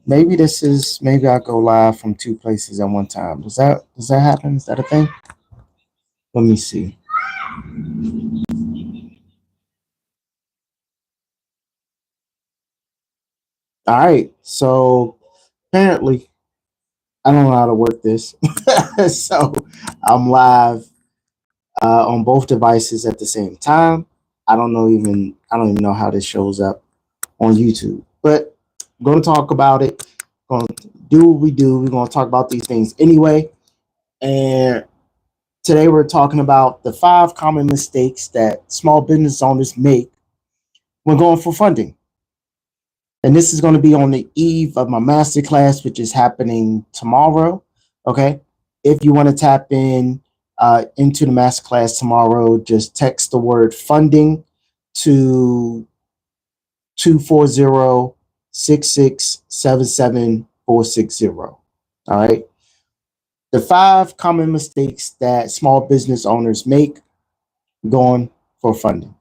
Maybe I go live from two places at one time. Does that happen? Is that a thing? Let me see. All right. So apparently I don't know how to work this. So I'm live on both devices at the same time. I don't even know how this shows up on YouTube. But I'm gonna talk about it. Gonna do what we do. We're gonna talk about these things anyway. And today we're talking about the 5 common mistakes that small business owners make when going for funding. And this is going to be on the eve of my masterclass, which is happening tomorrow. Okay. If you want to tap into the masterclass tomorrow, just text the word funding to 240-6677-460. All right. The 5 common mistakes that small business owners make going for funding.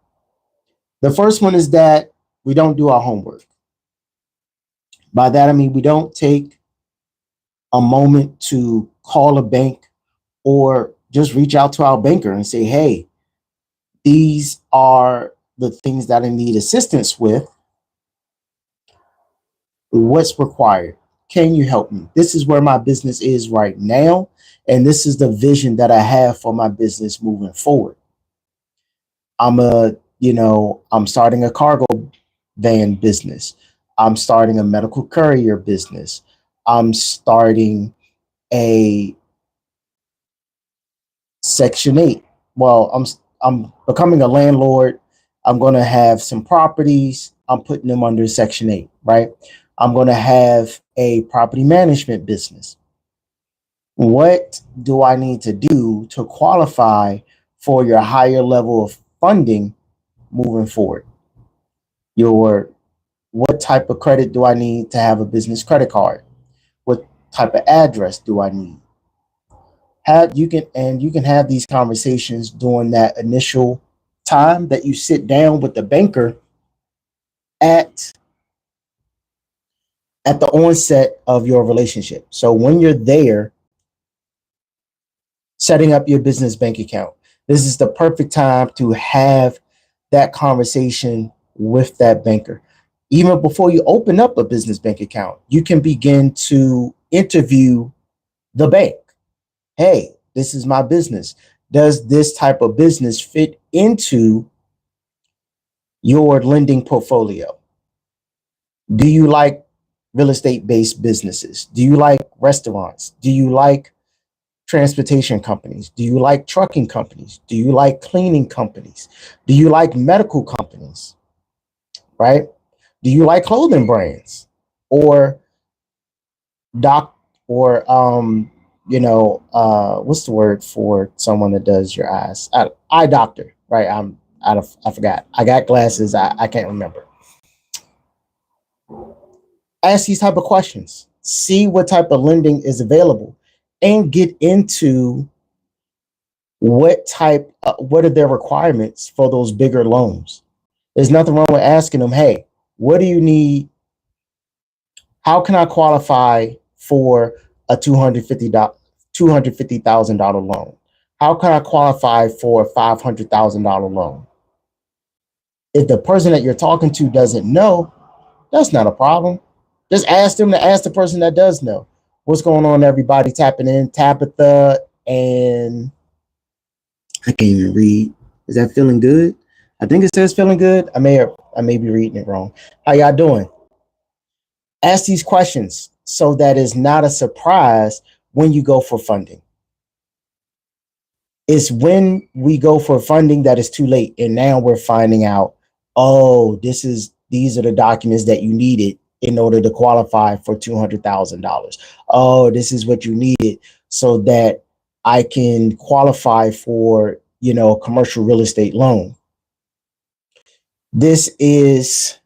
The first one is that we don't do our homework. By that, I mean we don't take a moment to call a bank or just reach out to our banker and say, hey, these are the things that I need assistance with. What's required? Can you help me? This is where my business is right now. And this is the vision that I have for my business moving forward. I'm starting a cargo van business. I'm starting a medical courier business. I'm starting a Section 8. Well, I'm becoming a landlord. I'm going to have some properties. I'm putting them under Section 8, right? I'm going to have a property management business. What do I need to do to qualify for your higher level of funding moving forward? Your What type of credit do I need to have a business credit card? What type of address do I need? You can have these conversations during that initial time that you sit down with the banker at the onset of your relationship. So when you're there setting up your business bank account, this is the perfect time to have that conversation with that banker. Even before you open up a business bank account, you can begin to interview the bank. Hey, this is my business. Does this type of business fit into your lending portfolio? Do you like real estate based businesses? Do you like restaurants? Do you like transportation companies? Do you like trucking companies? Do you like cleaning companies? Do you like medical companies? Right? Do you like clothing brands or doc or what's the word for someone that does your eyes? Eye doctor, right? I forgot. I got glasses. I can't remember. Ask these type of questions. See what type of lending is available, and get into what are their requirements for those bigger loans. There's nothing wrong with asking them, hey, what do you need? How can I qualify for a $250,000 loan? How can I qualify for a $500,000 loan? If the person that you're talking to doesn't know, that's not a problem. Just ask them to ask the person that does know. What's going on, everybody? Tapping in, Tabitha, and I can't even read. Is that feeling good? I think it says feeling good. I may be reading it wrong. How y'all doing? Ask these questions so that it's not a surprise when you go for funding. It's when we go for funding that is too late, and now we're finding out, oh, these are the documents that you needed in order to qualify for $200,000. Oh, this is what you needed so that I can qualify for a commercial real estate loan. This is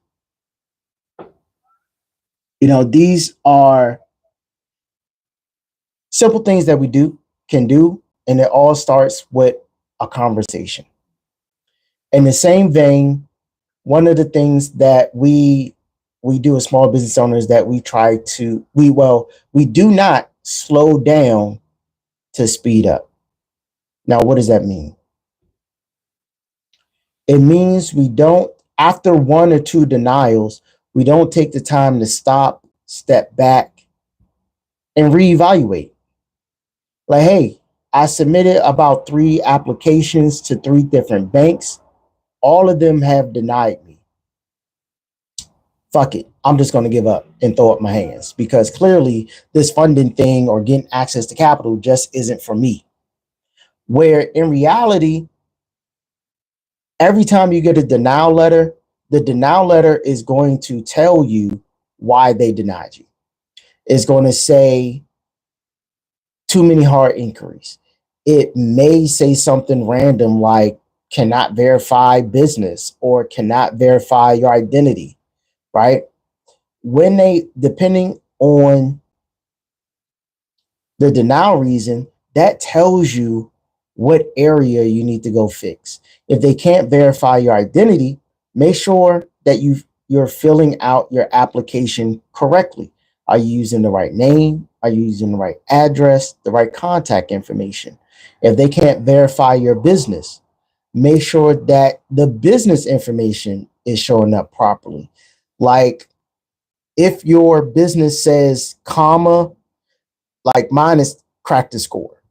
these are simple things that we can do, and it all starts with a conversation. In the same vein, one of the things that we we do as small business owners that we do not slow down to speed up. Now, what does that mean? It means we don't, after one or two denials, we don't take the time to stop, step back, and reevaluate. Like, hey, I submitted about 3 applications to 3 different banks. All of them have denied me. Fuck it. I'm just going to give up and throw up my hands because clearly this funding thing or getting access to capital just isn't for me. Where in reality, every time you get a denial letter, the denial letter is going to tell you why they denied you. It's going to say too many hard inquiries. It may say something random like cannot verify business or cannot verify your identity, right? When they, depending on the denial reason, that tells you what area you need to go fix. If they can't verify your identity, make sure that you're filling out your application correctly. Are you using the right name? Are you using the right address, the right contact information? If they can't verify your business, make sure that the business information is showing up properly. Like if your business says comma, like mine is crack the score.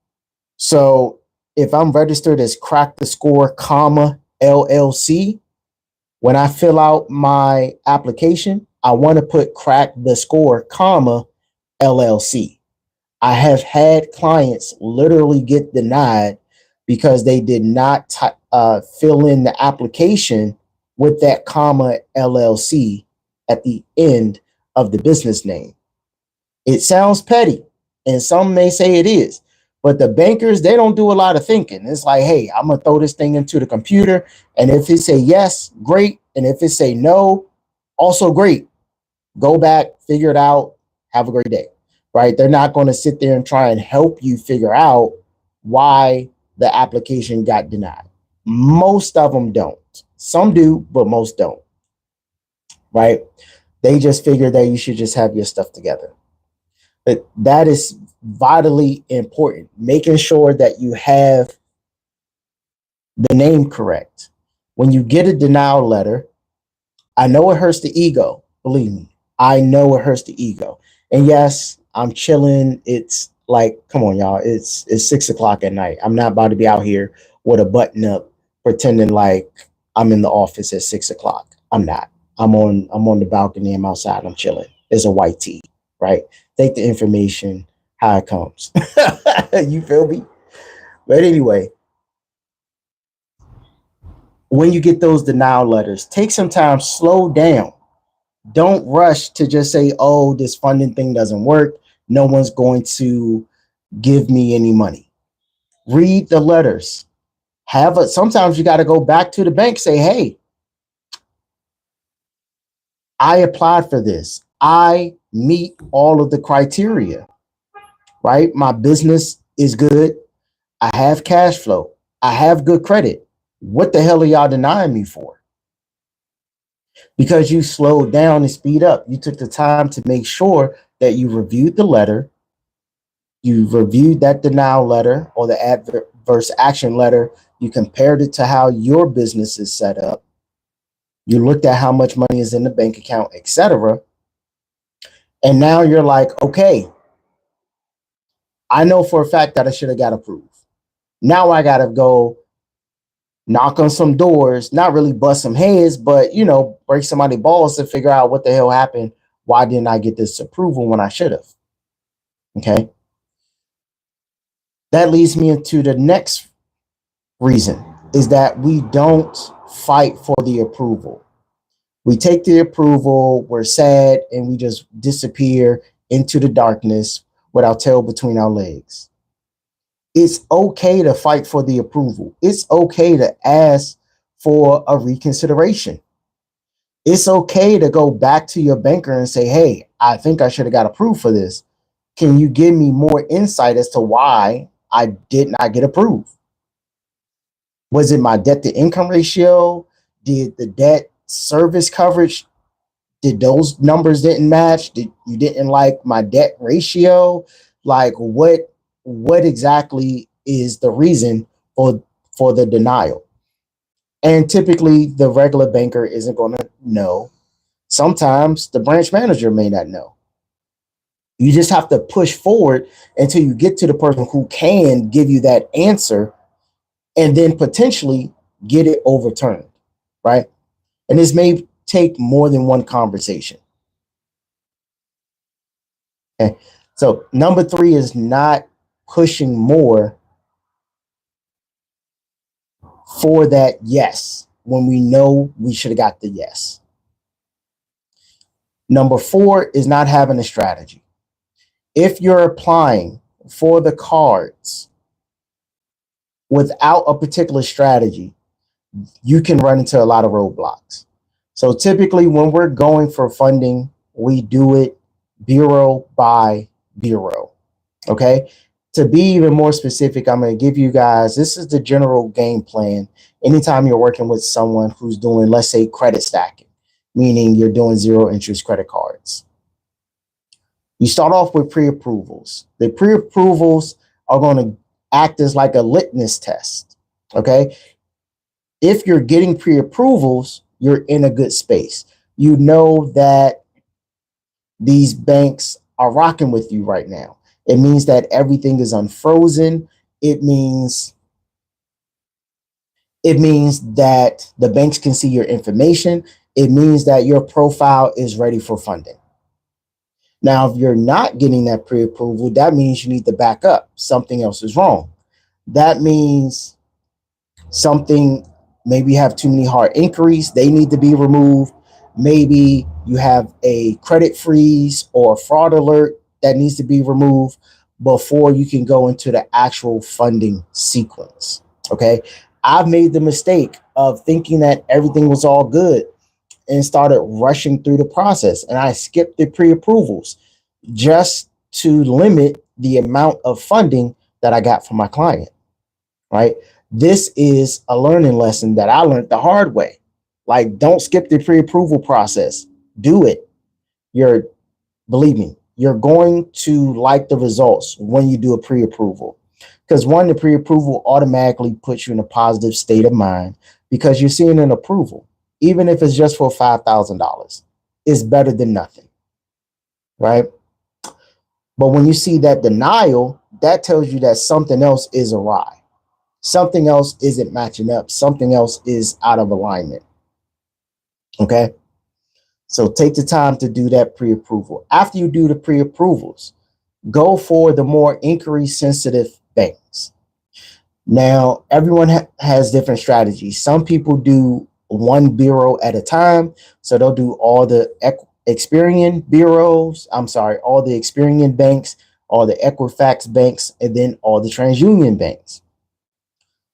So if I'm registered as crack the score, comma, LLC, when I fill out my application, I want to put crack the score, comma, LLC. I have had clients literally get denied because they did not fill in the application with that comma LLC at the end of the business name. It sounds petty, and some may say it is, but the bankers, they don't do a lot of thinking. It's like, hey, I'm gonna throw this thing into the computer, and if it say yes, great, and if it say no, also great. Go back, figure it out, have a great day, right? They're not going to sit there and try and help you figure out why the application got denied. Most of them don't. Some do, but most don't, right? They just figure that you should just have your stuff together. But that is vitally important, making sure that you have the name correct. When you get a denial letter, I know it hurts the ego, believe me. I know it hurts the ego. And yes, I'm chilling. It's like, come on, y'all. It's 6 o'clock at night. I'm not about to be out here with a button up pretending like I'm in the office at 6 o'clock. I'm not. I'm on the balcony. I'm outside. I'm chilling. There's a white tee, right? Take the information how it comes. You feel me? But anyway, when you get those denial letters, take some time, slow down. Don't rush to just say, oh, this funding thing doesn't work. No one's going to give me any money. Read the letters. Sometimes you got to go back to the bank, say, hey, I applied for this. I meet all of the criteria, right? My business is good. I have cash flow. I have good credit. What the hell are y'all denying me for? Because you slowed down and speed up. You took the time to make sure that you reviewed the letter, you reviewed that denial letter or the adverse action letter, you compared it to how your business is set up, you looked at how much money is in the bank account, etc. And now you're like, okay, I know for a fact that I should have got approved. Now I got to go knock on some doors, not really bust some heads, but break somebody's balls to figure out what the hell happened. Why didn't I get this approval when I should have? Okay. That leads me into the next reason is that we don't fight for the approval. We take the approval, we're sad, and we just disappear into the darkness with our tail between our legs. It's okay to fight for the approval. It's okay to ask for a reconsideration. It's okay to go back to your banker and say, hey, I think I should have got approved for this. Can you give me more insight as to why I did not get approved? Was it my debt to income ratio? Did the debt service coverage, Did those numbers didn't match? Did you didn't like my debt ratio? Like what exactly is the reason for the denial? And typically the regular banker isn't going to know. Sometimes the branch manager may not know. You just have to push forward until you get to the person who can give you that answer and then potentially get it overturned, right? And this may take more than one conversation. Okay. So number three is not pushing more for that yes when we know we should have got the yes. Number four is not having a strategy. If you're applying for the cards without a particular strategy, you can run into a lot of roadblocks. So typically, when we're going for funding, we do it bureau by bureau. Okay. To be even more specific, I'm going to give you guys this is the general game plan. Anytime you're working with someone who's doing, let's say, credit stacking, meaning you're doing zero interest credit cards. You start off with pre approvals. The pre approvals are going to act as like a litmus test. Okay. If you're getting pre approvals, you're in a good space. You know that these banks are rocking with you right now. It means that everything is unfrozen. It means that the banks can see your information. It means that your profile is ready for funding. Now, if you're not getting that pre-approval, that means you need to back up. Something else is wrong. That means something, maybe you have too many hard inquiries, they need to be removed. Maybe you have a credit freeze or a fraud alert that needs to be removed before you can go into the actual funding sequence. Okay. I've made the mistake of thinking that everything was all good and started rushing through the process. And I skipped the pre approvals just to limit the amount of funding that I got from my client. Right. This is a learning lesson that I learned the hard way. Like, don't skip the pre approval process. Do it. You're, believe me, you're going to like the results when you do a pre approval. Because one, the pre approval automatically puts you in a positive state of mind because you're seeing an approval, even if it's just for $5,000. It's better than nothing. Right. But when you see that denial, that tells you that something else is awry. Something else isn't matching up. Something else is out of alignment. Okay. So take the time to do that pre approval. After you do the pre approvals, go for the more inquiry sensitive banks. Now, everyone has different strategies. Some people do one bureau at a time. So they'll do all the Experian bureaus. I'm sorry, all the Experian banks, all the Equifax banks, and then all the TransUnion banks.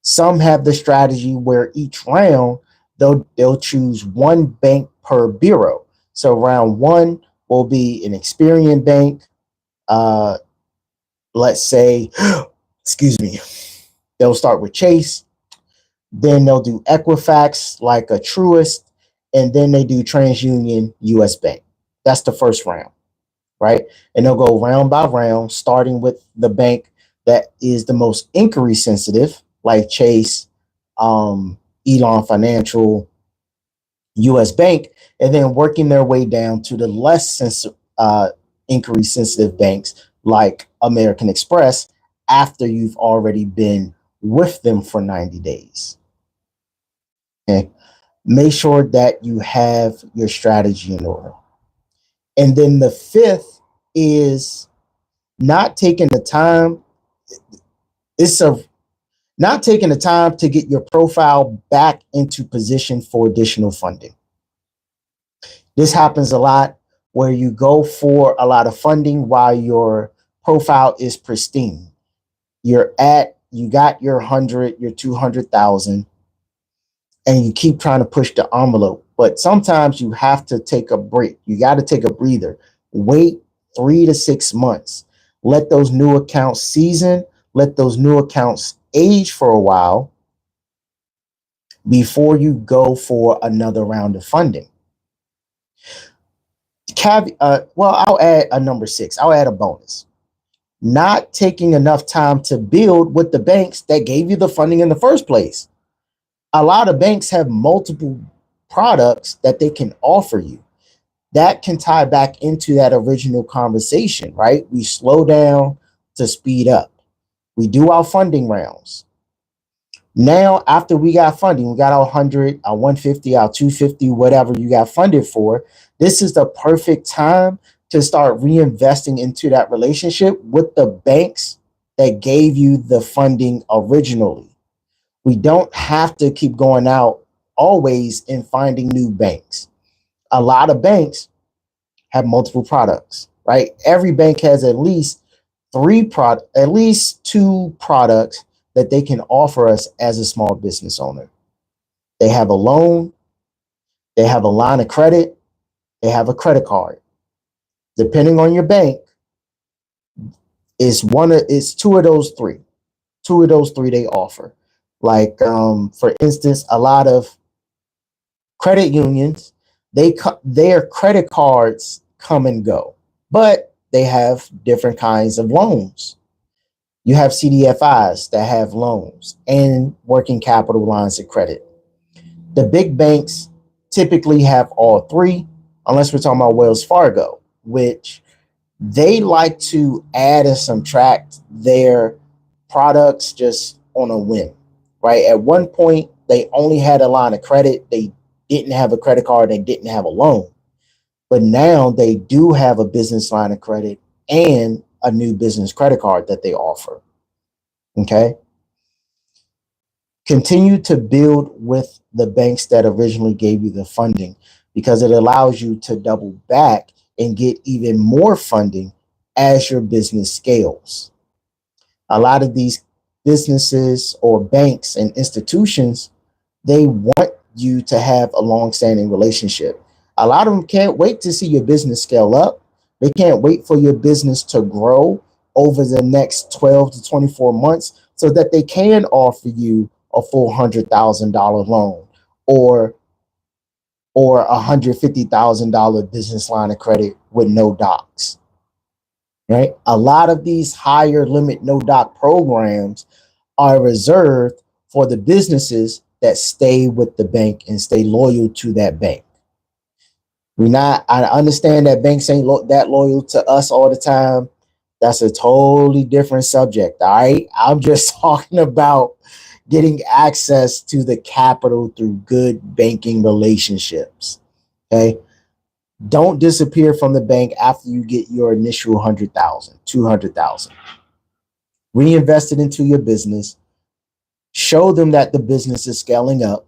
Some have the strategy where each round they'll choose one bank per bureau. So round one will be an Experian bank. Uh, let's say, excuse me, they'll start with Chase, then they'll do Equifax like a Truist, and then they do TransUnion US Bank. That's the first round, right? And they'll go round by round, starting with the bank that is the most inquiry sensitive, like Chase, Elon Financial, US Bank, and then working their way down to the inquiry sensitive banks like American Express after you've already been with them for 90 days. Okay. Make sure that you have your strategy in order. And then the fifth is not taking the time. It's a not taking the time to get your profile back into position for additional funding. This happens a lot where you go for a lot of funding while your profile is pristine. You got your 100, your 200,000, and you keep trying to push the envelope. But sometimes you have to take a break. You got to take a breather. Wait 3 to 6 months. Let those new accounts season. Let those new accounts age for a while before you go for another round of funding. Well, I'll add a number six. I'll add a bonus. Not taking enough time to build with the banks that gave you the funding in the first place. A lot of banks have multiple products that they can offer you. That can tie back into that original conversation, right? We slow down to speed up. We do our funding rounds. Now, after we got funding, we got our 100, our 150, our 250, whatever you got funded for. This is the perfect time to start reinvesting into that relationship with the banks that gave you the funding originally. We don't have to keep going out always and finding new banks. A lot of banks have multiple products, right? Every bank has at least two products that they can offer us as a small business owner. They have a loan, they have a line of credit, they have a credit card. Depending on your bank, it's two of those three. Two of those three they offer. Like for instance, a lot of credit unions, their credit cards come and go, but they have different kinds of loans. You have CDFIs that have loans and working capital lines of credit. The big banks typically have all three, unless we're talking about Wells Fargo, which they like to add and subtract their products just on a whim, right? At one point, they only had a line of credit. They didn't have a credit card. They didn't have a loan. But now they do have a business line of credit and a new business credit card that they offer. Okay. Continue to build with the banks that originally gave you the funding because it allows you to double back and get even more funding as your business scales. A lot of these businesses or banks and institutions, they want you to have a long-standing relationship. A lot of them can't wait to see your business scale up. They can't wait for your business to grow over the next 12 to 24 months so that they can offer you a full $100,000 loan or $150,000 business line of credit with no docs. Right? A lot of these higher limit no doc programs are reserved for the businesses that stay with the bank and stay loyal to that bank. I understand that banks ain't that loyal to us all the time. That's a totally different subject. All right. I'm just talking about getting access to the capital through good banking relationships. Okay. Don't disappear from the bank after you get your initial 100,000, 200,000. Reinvest it into your business. Show them that the business is scaling up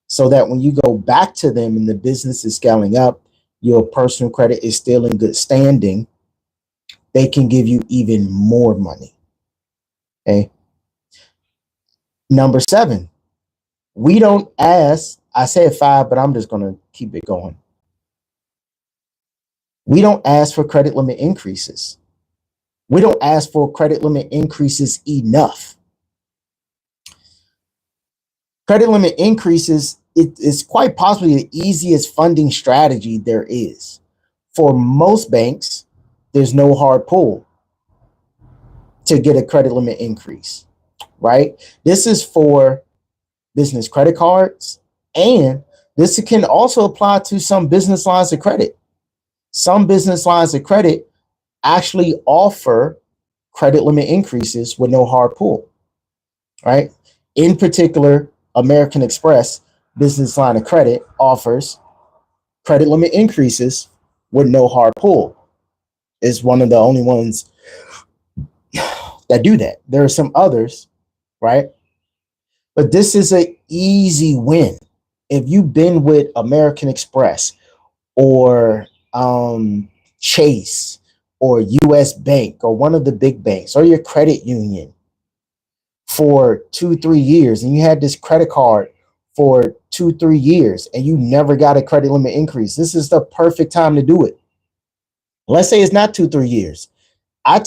so that when you go back to them and the business is scaling up, your personal credit is still in good standing. They can give you even more money. Okay. Number 7, we don't ask. I said 5, but I'm just going to keep it going. We don't ask for credit limit increases. We don't ask for credit limit increases enough. Credit limit increases, it is quite possibly the easiest funding strategy there is. For most banks, there's no hard pull to get a credit limit increase, right? This is for business credit cards, and this can also apply to some business lines of credit. Some business lines of credit actually offer credit limit increases with no hard pull, right? In particular, American Express business line of credit offers credit limit increases with no hard pull. It's one of the only ones that do that. There are some others, right? But this is an easy win. If you've been with American Express or Chase or US Bank or one of the big banks or your credit union for 2-3 years, and you had this credit card for 2-3 years and you never got a credit limit increase, this is the perfect time to do it. Let's say it's not 2-3 years. I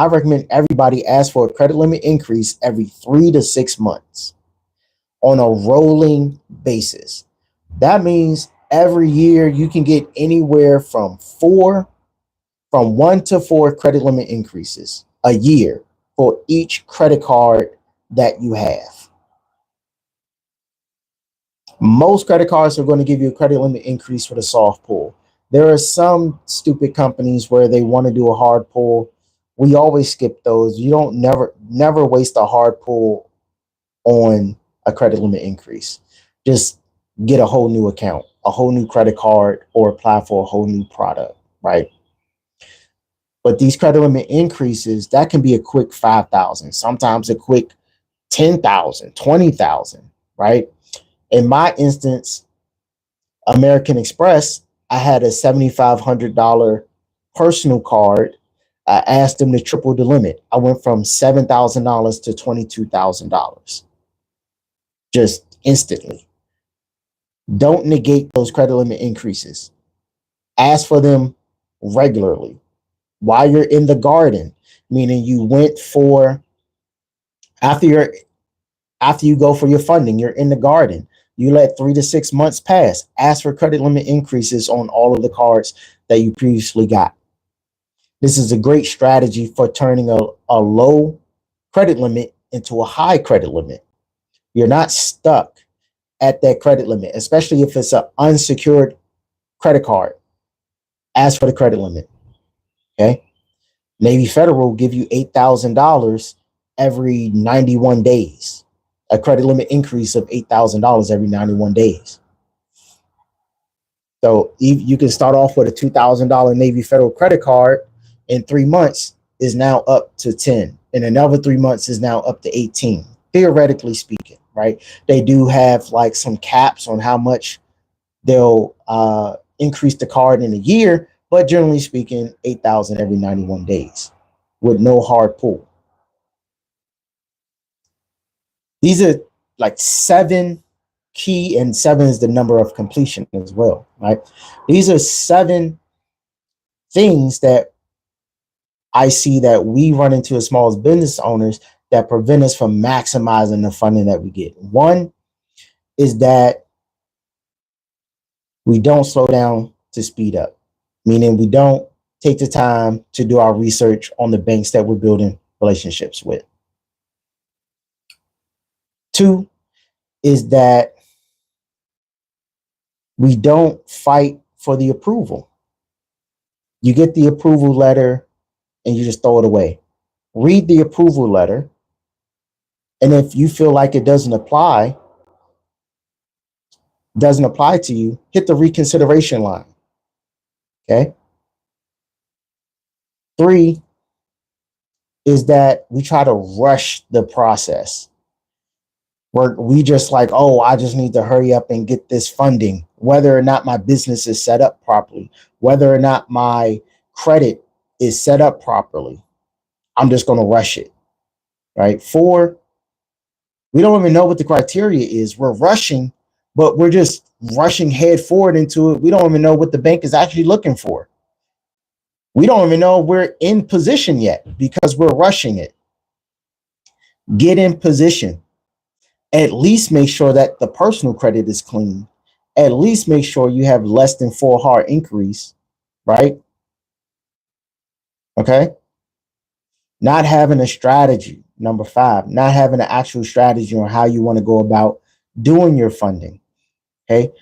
recommend everybody ask for a credit limit increase every 3 to 6 months on a rolling basis. That means every year you can get anywhere from 1 to 4 credit limit increases a year for each credit card that you have. Most credit cards are going to give you a credit limit increase for the soft pull. There are some stupid companies where they want to do a hard pull. We always skip those. You don't never waste a hard pull on a credit limit increase. Just get a whole new account, a whole new credit card, or apply for a whole new product, right? But these credit limit increases, that can be a quick 5,000, sometimes a quick 10,000, 20,000, right? In my instance, American Express, I had a $7,500 personal card. I asked them to triple the limit. I went from $7,000 to $22,000 just instantly. Don't negate those credit limit increases. Ask for them regularly while you're in the garden, meaning you went for after you're after you go for your funding, you're in the garden. You let 3 to 6 months pass. Ask for credit limit increases on all of the cards that you previously got. This is a great strategy for turning a low credit limit into a high credit limit. You're not stuck at that credit limit, especially if it's an unsecured credit card. Ask for the credit limit. Okay. Navy Federal will give you $8,000 every 91 days, a credit limit increase of $8,000 every 91 days. So you can start off with a $2,000 Navy Federal credit card. In 3 months is now up to 10. In another 3 months is now up to 18, theoretically speaking, right? They do have like some caps on how much they'll increase the card in a year, but generally speaking, 8,000 every 91 days with no hard pull. These are like 7 key, and 7 is the number of completion as well, right? These are 7 things that I see that we run into as small as business owners that prevent us from maximizing the funding that we get. One is that we don't slow down to speed up, meaning we don't take the time to do our research on the banks that we're building relationships with. 2 is that we don't fight for the approval. You get the approval letter and you just throw it away. Read the approval letter, and if you feel like it doesn't apply to you, hit the reconsideration line. Okay. 3 is that we try to rush the process. We just like, oh, I just need to hurry up and get this funding, whether or not my business is set up properly, whether or not my credit is set up properly. I'm just going to rush it. Right. 4, we don't even know what the criteria is. We're rushing, but we're just rushing head forward into it. We don't even know what the bank is actually looking for. We don't even know we're in position yet because we're rushing it. Get in position. At least make sure that the personal credit is clean. At least make sure you have less than 4 hard inquiries, right? Okay. Not having a strategy. Number 5, not having an actual strategy on how you want to go about doing your funding. Okay.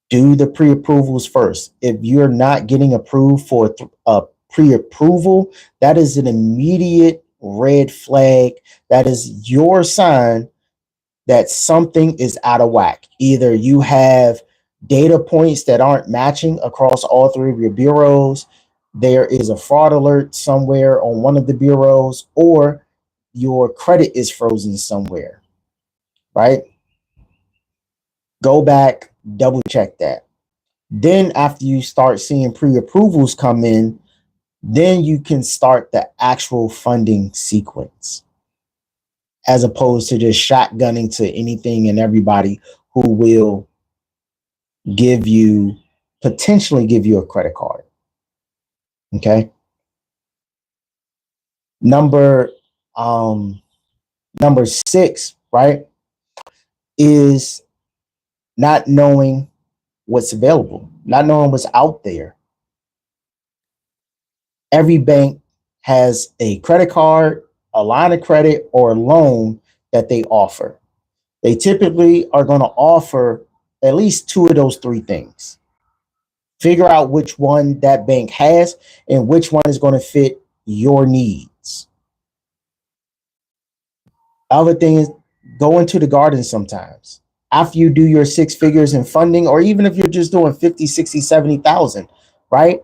Do the pre-approvals first. If you're not getting approved for a pre-approval, that is an immediate red flag. That is your sign that something is out of whack. Either you have data points that aren't matching across all 3 of your bureaus, there is a fraud alert somewhere on one of the bureaus, or your credit is frozen somewhere, right? Go back, double check that. Then after you start seeing pre-approvals come in, then you can start the actual funding sequence, as opposed to just shotgunning to anything and everybody who will potentially give you a credit card. Okay. Number 6, right, is not knowing what's available, not knowing what's out there. Every bank has a credit card, a line of credit, or a loan that they offer. They typically are going to offer at least two of those three things. Figure out which one that bank has and which one is going to fit your needs. Other thing is go into the garden sometimes. After you do your six figures in funding, or even if you're just doing 50, 60, 70,000, right?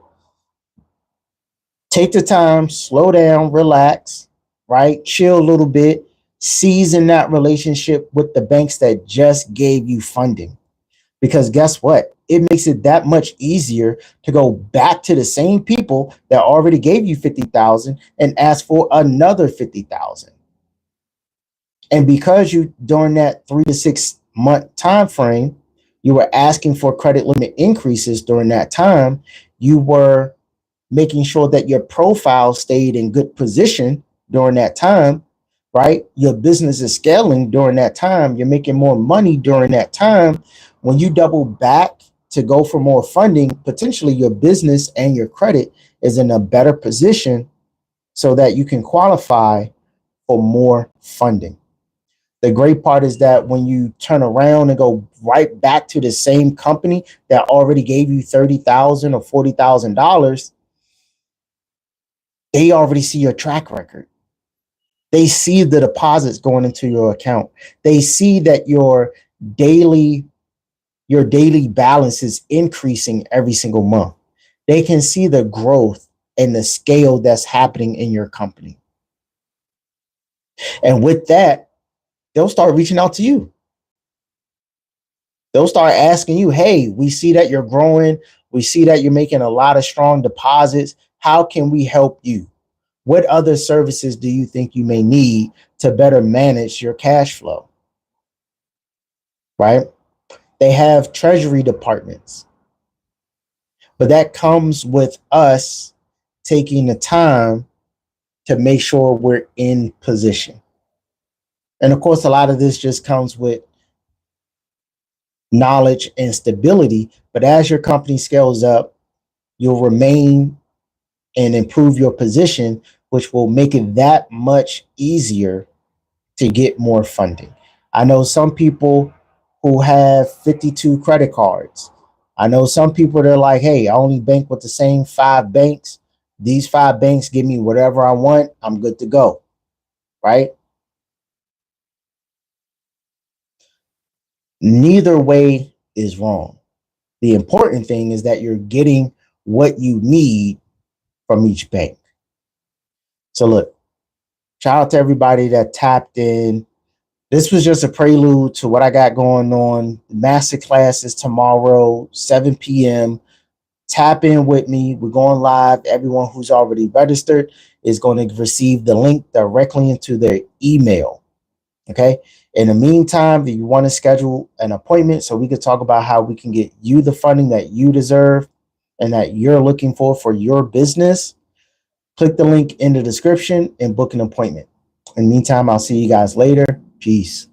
Take the time, slow down, relax, right? Chill a little bit, season that relationship with the banks that just gave you funding. Because guess what? It makes it that much easier to go back to the same people that already gave you 50,000 and ask for another 50,000. And because you during that 3 to 6 month time frame, you were asking for credit limit increases during that time, you were making sure that your profile stayed in good position during that time, right? Your business is scaling during that time. You're making more money during that time. When you double back to go for more funding, potentially your business and your credit is in a better position so that you can qualify for more funding. The great part is that when you turn around and go right back to the same company that already gave you 30,000 or $40,000, they already see your track record. They see the deposits going into your account. They see that daily your daily balance is increasing every single month. They can see the growth and the scale that's happening in your company. And with that, they'll start reaching out to you. They'll start asking you, hey, we see that you're growing. We see that you're making a lot of strong deposits. How can we help you? What other services do you think you may need to better manage your cash flow? Right? They have treasury departments, but that comes with us taking the time to make sure we're in position. And of course, a lot of this just comes with knowledge and stability. But as your company scales up, you'll remain and improve your position, which will make it that much easier to get more funding. I know some people who have 52 credit cards. I know some people that are like, hey, I only bank with the same 5 banks. These 5 banks give me whatever I want. I'm good to go. Right? Neither way is wrong. The important thing is that you're getting what you need from each bank. So look, shout out to everybody that tapped in. This was just a prelude to what I got going on. The masterclass is tomorrow, 7 p.m. Tap in with me. We're going live. Everyone who's already registered is going to receive the link directly into their email. Okay. In the meantime, if you want to schedule an appointment so we can talk about how we can get you the funding that you deserve and that you're looking for your business, click the link in the description and book an appointment. In the meantime, I'll see you guys later. Peace.